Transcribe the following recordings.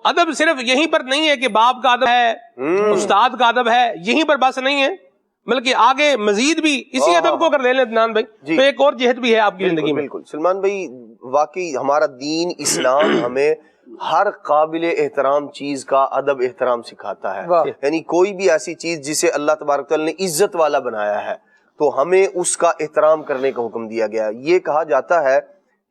अदब सिर्फ यहीं पर नहीं है कि बाप का अदब है, उस्ताद का अदब है, यहीं पर बस नहीं है, बल्कि आगे मजीद भी इसी अदब को अगर ले लें अदनान भाई तो एक और जहत भी है आपकी जिंदगी में। बिल्कुल सलमान भाई, वाकई हमारा दीन इस्लाम हमें हर काबिल एहतराम चीज का अदब एहतराम सिखाता है। यानी कोई भी ऐसी चीज जिसे अल्लाह तबारक तआला ने इज्जत वाला बनाया है तो हमें उसका एहतराम करने का हुक्म दिया गया है। ये कहा जाता है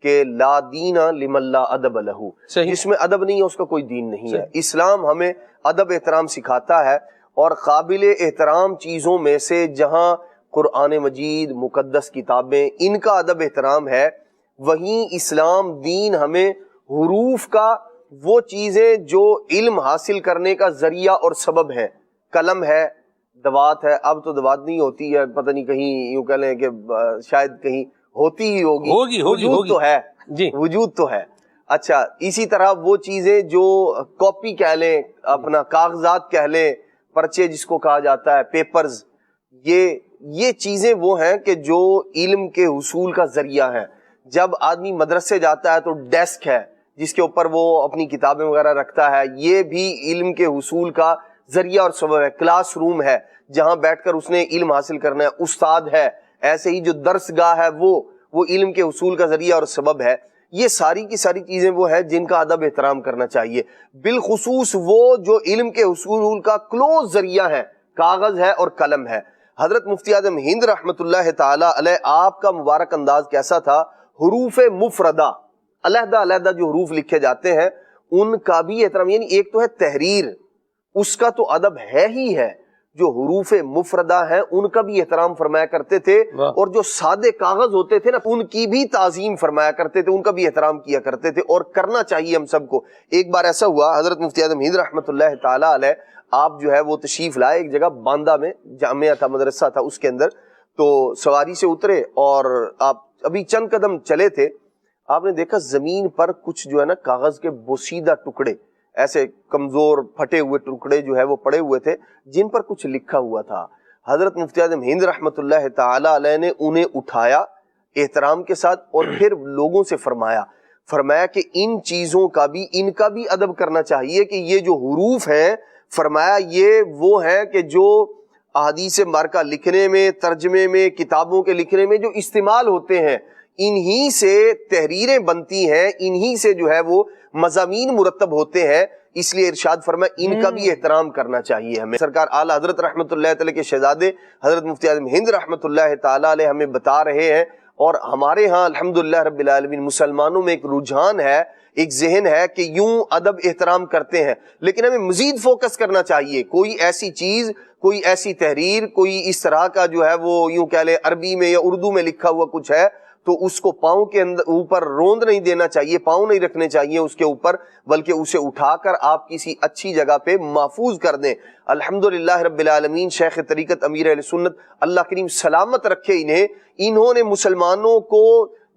कि ला दीना लिमल्ला अदब लहू, जिसमें अदब नहीं है उसका कोई दीन नहीं है। इस्लाम हमें अदब एहतराम सिखाता है और काबिल एहतराम चीज़ों में से जहाँ कुरान मजीद, मुकद्दस किताबें, इनका अदब एहतराम है, वहीं इस्लाम दीन हमें हुरूफ का वो चीज़ें जो इल्म हासिल करने का जरिया और सबब है, कलम है, दवात है, अब तो दवात नहीं होती है, पता नहीं कहीं यूँ कह लें कि शायद कहीं होती ही होगी, वजूद तो है जी, वजूद तो है। अच्छा, इसी तरह वो चीज़ें जो कॉपी कह लें, अपना कागजात कह लें, पर्चे जिसको कहा जाता है, पेपर्स, ये चीजें वो हैं कि जो इल्म के हुसूल का जरिया है। जब आदमी मदरसे जाता है तो डेस्क है जिसके ऊपर वो अपनी किताबें वगैरह रखता है, ये भी इल्म के हुसूल का जरिया और सबब है। क्लास रूम है जहां बैठकर उसने इल्म हासिल करना है, उस्ताद है, ऐसे ही जो दर्सगाह है वो इल्म के हुसूल का जरिया और सबब है। ये सारी की सारी चीजें वो है जिनका अदब एहतराम करना चाहिए। बिलखुसूस वो जो इल्म के हुसूल का क्लोज जरिया है, कागज है और कलम है। हजरत मुफ्ती आजम हिंद रहमतुल्लाह ताला अलैह, आपका मुबारक अंदाज कैसा था, हुरूफ मुफरदा, अलहदा अलहदा जो हुरूफ लिखे जाते हैं उनका भी एहतराम। यानी एक तो है तहरीर, उसका तो अदब है ही है, जो हुरूफ मुफरदा है उनका भी एहतराम फरमाया करते थे, और जो सादे कागज होते थे ना उनकी भी ताजीम फरमाया करते थे, उनका भी एहतराम किया करते थे, और करना चाहिए हम सबको। एक बार ऐसा हुआ, हजरत मुफ्ती आजम हिंद रहमतुल्लाह ताला अलैह, आप जो है वो तशरीफ लाए एक जगह बांदा में, जामिया था, मदरसा था उसके अंदर, तो सवारी से उतरे और आप अभी चंद कदम चले थे, आपने देखा जमीन पर कुछ जो है ना कागज के बोसीदा टुकड़े, ऐसे कमजोर फटे हुए टुकड़े जो है वो पड़े हुए थे जिन पर कुछ लिखा हुआ था। हजरत मुफ्ती आजम हिंद रहमतुल्लाह ताला अलैह ने उन्हें उठाया एहतराम के साथ और फिर लोगों से फरमाया कि इन चीजों का भी, इनका भी अदब करना चाहिए कि ये जो हुरूफ हैं, फरमाया ये वो है कि जो अहादीस मार्का लिखने में, तर्जमे में, किताबों के लिखने में जो इस्तेमाल होते हैं, इन्हीं से तहरीरें बनती हैं, इन्हीं से जो है वो मज़ामीन मुरतब होते हैं। इसलिए इरशाद फरमाया इनका भी एहतराम करना चाहिए हमें। सरकार आला हजरत रहमतुल्लाह तआला के शहजादे हजरत मुफ्ती आजम हिंद रहमतुल्लाह तआला अलैह हमें बता रहे हैं, और हमारे यहाँ अल्हम्दुलिल्लाह रब्बिल आलमीन मुसलमानों में एक रुझान है, एक जहन है कि यूं अदब एहतराम करते हैं, लेकिन हमें मजीद फोकस करना चाहिए। कोई ऐसी चीज, कोई ऐसी तहरीर, कोई इस तरह का जो है वो यूं कह ले अरबी में या उर्दू में लिखा हुआ कुछ है तो उसको पाँव के अंदर ऊपर रोंद नहीं देना चाहिए, पाँव नहीं रखने चाहिए उसके ऊपर, बल्कि उसे उठाकर आप किसी अच्छी जगह पे महफूज कर दें। अल्हम्दुलिल्लाह रब्बिल आलमीन, शेख तरीकत अमीर अहले सुन्नत अल्लाह करीम सलामत रखे इन्हें, इन्होंने मुसलमानों को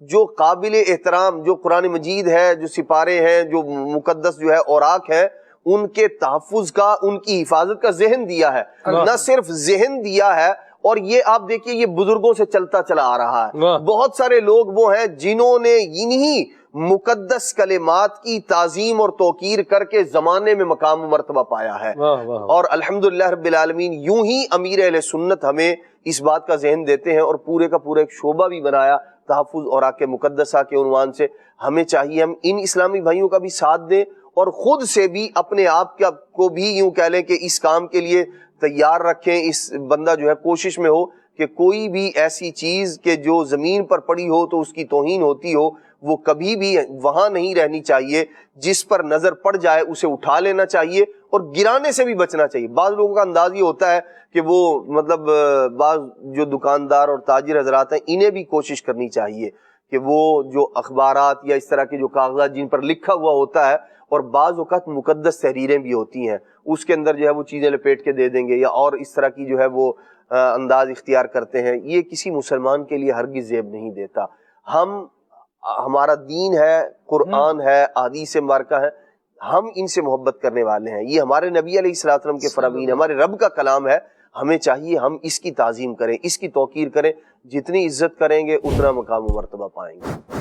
जो काबिल एहतराम जो कुरान मजीद है, जो सिपारे हैं, जो मुकद्दस जो है औराक है, उनके तहफ़्फ़ुज़ का, उनकी हिफाजत का ज़हन दिया है। न सिर्फ ज़हन दिया है, और ये आप देखिए ये बुजुर्गों से चलता चला आ रहा है। बहुत सारे लोग वो हैं जिन्होंने इन्हीं मुकद्दस कलिमात की ताजीम और तौकीर करके जमाने में मकाम मर्तबा पाया है। और अल्हम्दुलिल्लाह रब्बिल आलमीन यूं ही अमीर अहले सुन्नत हमें इस बात का ज़हन देते हैं, और पूरे का पूरा एक शोबा भी बनाया तहफ़्फ़ुज़ और आके मुकद्दसा के उन्वान से। हमें चाहिए हम इन इस्लामी भाइयों का भी साथ दें, और खुद से भी अपने आप को भी यूं कह लें कि इस काम के लिए तैयार रखें। इस बंदा जो है कोशिश में हो कि कोई भी ऐसी चीज के जो जमीन पर पड़ी हो तो उसकी तौहीन होती हो, वो कभी भी वहां नहीं रहनी चाहिए। जिस पर नजर पड़ जाए उसे उठा लेना चाहिए और गिराने से भी बचना चाहिए। बाज लोगों का अंदाज ये होता है कि वो मतलब बाज जो दुकानदार और ताजिर हजरात हैं, इन्हें भी कोशिश करनी चाहिए कि वो जो अखबारात या इस तरह के जो कागजात जिन पर लिखा हुआ होता है, और बाज़ औक़ात मुकद्दस तहरीरें भी होती हैं, उसके अंदर जो है वो चीज़ें लपेट के दे देंगे या और इस तरह की जो है वो अंदाज इख्तियार करते हैं, ये किसी मुसलमान के लिए हरगिज़ ज़ेब नहीं देता। हमारा दीन है, कुरान है, अहादीस मुबारका है, हम इनसे मोहब्बत करने वाले हैं। ये हमारे नबी अलैहिस्सलाम के फरमीन, हमारे रब का कलाम है। हमें चाहिए हम इसकी ताज़ीम करें, इसकी तौकीर करें। जितनी इज्जत करेंगे उतना मकाम व मर्तबा पाएंगे।